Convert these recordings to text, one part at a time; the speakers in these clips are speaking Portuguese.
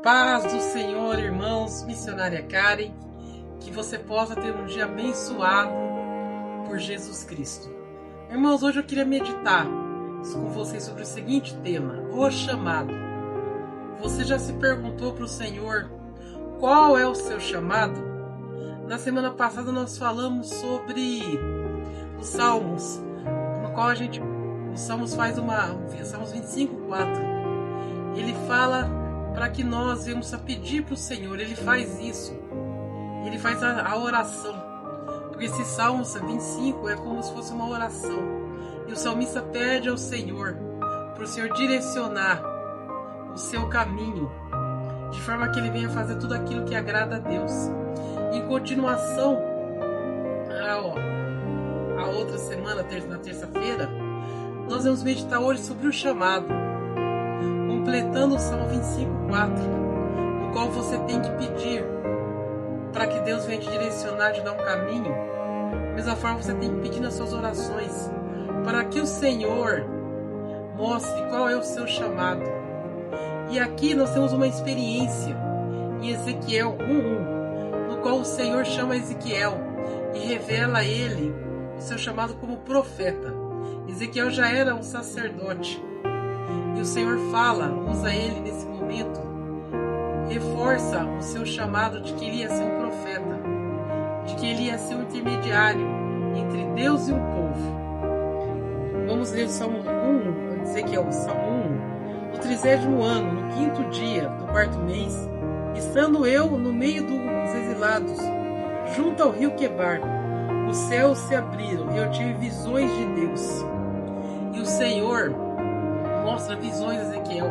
Paz do Senhor, irmãos, missionária Karen, que você possa ter um dia abençoado por Jesus Cristo. Irmãos, hoje eu queria meditar com vocês sobre o seguinte tema: o chamado. Você já se perguntou para o Senhor qual é o seu chamado? Na semana passada nós falamos sobre os Salmos, no qual os Salmos Salmos 25:4. Ele fala para que nós venhamos a pedir para o Senhor. Ele faz isso. Ele faz a oração. Porque esse Salmo 25 é como se fosse uma oração. E o salmista pede ao Senhor para o Senhor direcionar o seu caminho, de forma que ele venha fazer tudo aquilo que agrada a Deus. Em continuação, a outra semana, na terça-feira, nós vamos meditar hoje sobre o chamado, completando o Salmo 25:4, no qual você tem que pedir para que Deus venha te direcionar, te dar um caminho. Da mesma forma, você tem que pedir nas suas orações para que o Senhor mostre qual é o seu chamado. E aqui nós temos uma experiência em Ezequiel 1:1, no qual o Senhor chama Ezequiel e revela a ele o seu chamado como profeta. Ezequiel já era um sacerdote. E o Senhor usa ele nesse momento, reforça o seu chamado de que ele ia ser um profeta, de que ele ia ser um intermediário entre Deus e o povo. Vamos ler o Salmo 1, Ezequiel, Salmo 1. No 30º ano, no 5º dia do 4º mês, estando eu no meio dos exilados, junto ao rio Quebar, os céus se abriram e eu tive visões de Deus. E o Senhor mostra visões a Ezequiel.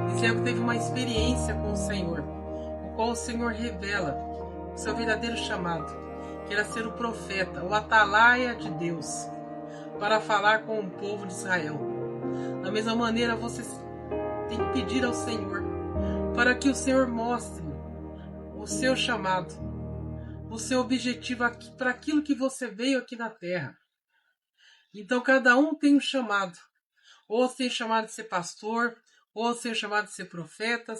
Ezequiel teve uma experiência com o Senhor, no qual o Senhor revela o seu verdadeiro chamado, que era ser o profeta, o atalaia de Deus, para falar com o povo de Israel. Da mesma maneira, você tem que pedir ao Senhor para que o Senhor mostre o seu chamado, o seu objetivo aqui, para aquilo que você veio aqui na terra. Então, cada um tem um chamado. Outros têm o chamado de ser pastor, outros têm o chamado de ser profetas,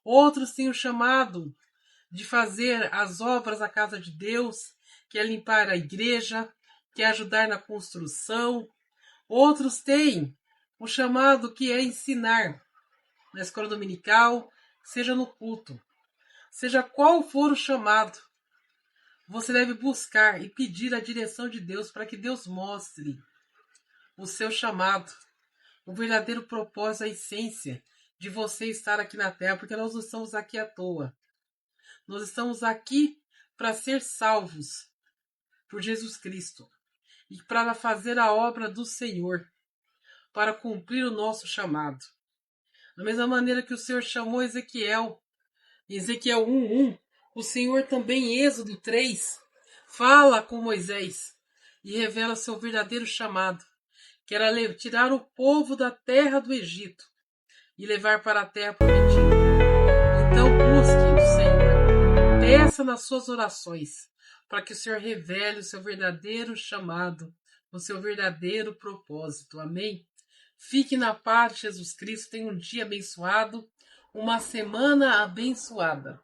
outros têm o chamado de fazer as obras da casa de Deus, que é limpar a igreja, que é ajudar na construção. Outros têm o chamado que é ensinar na escola dominical, seja no culto. Seja qual for o chamado, você deve buscar e pedir a direção de Deus para que Deus mostre o seu chamado, o verdadeiro propósito, a essência de você estar aqui na Terra, porque nós não estamos aqui à toa. Nós estamos aqui para ser salvos por Jesus Cristo e para fazer a obra do Senhor, para cumprir o nosso chamado. Da mesma maneira que o Senhor chamou Ezequiel, em Ezequiel 1:1, o Senhor também em Êxodo 3 fala com Moisés e revela seu verdadeiro chamado, que era tirar o povo da terra do Egito e levar para a terra prometida. Então busque o Senhor, peça nas suas orações, para que o Senhor revele o seu verdadeiro chamado, o seu verdadeiro propósito. Amém? Fique na paz de Jesus Cristo, tenha um dia abençoado, uma semana abençoada.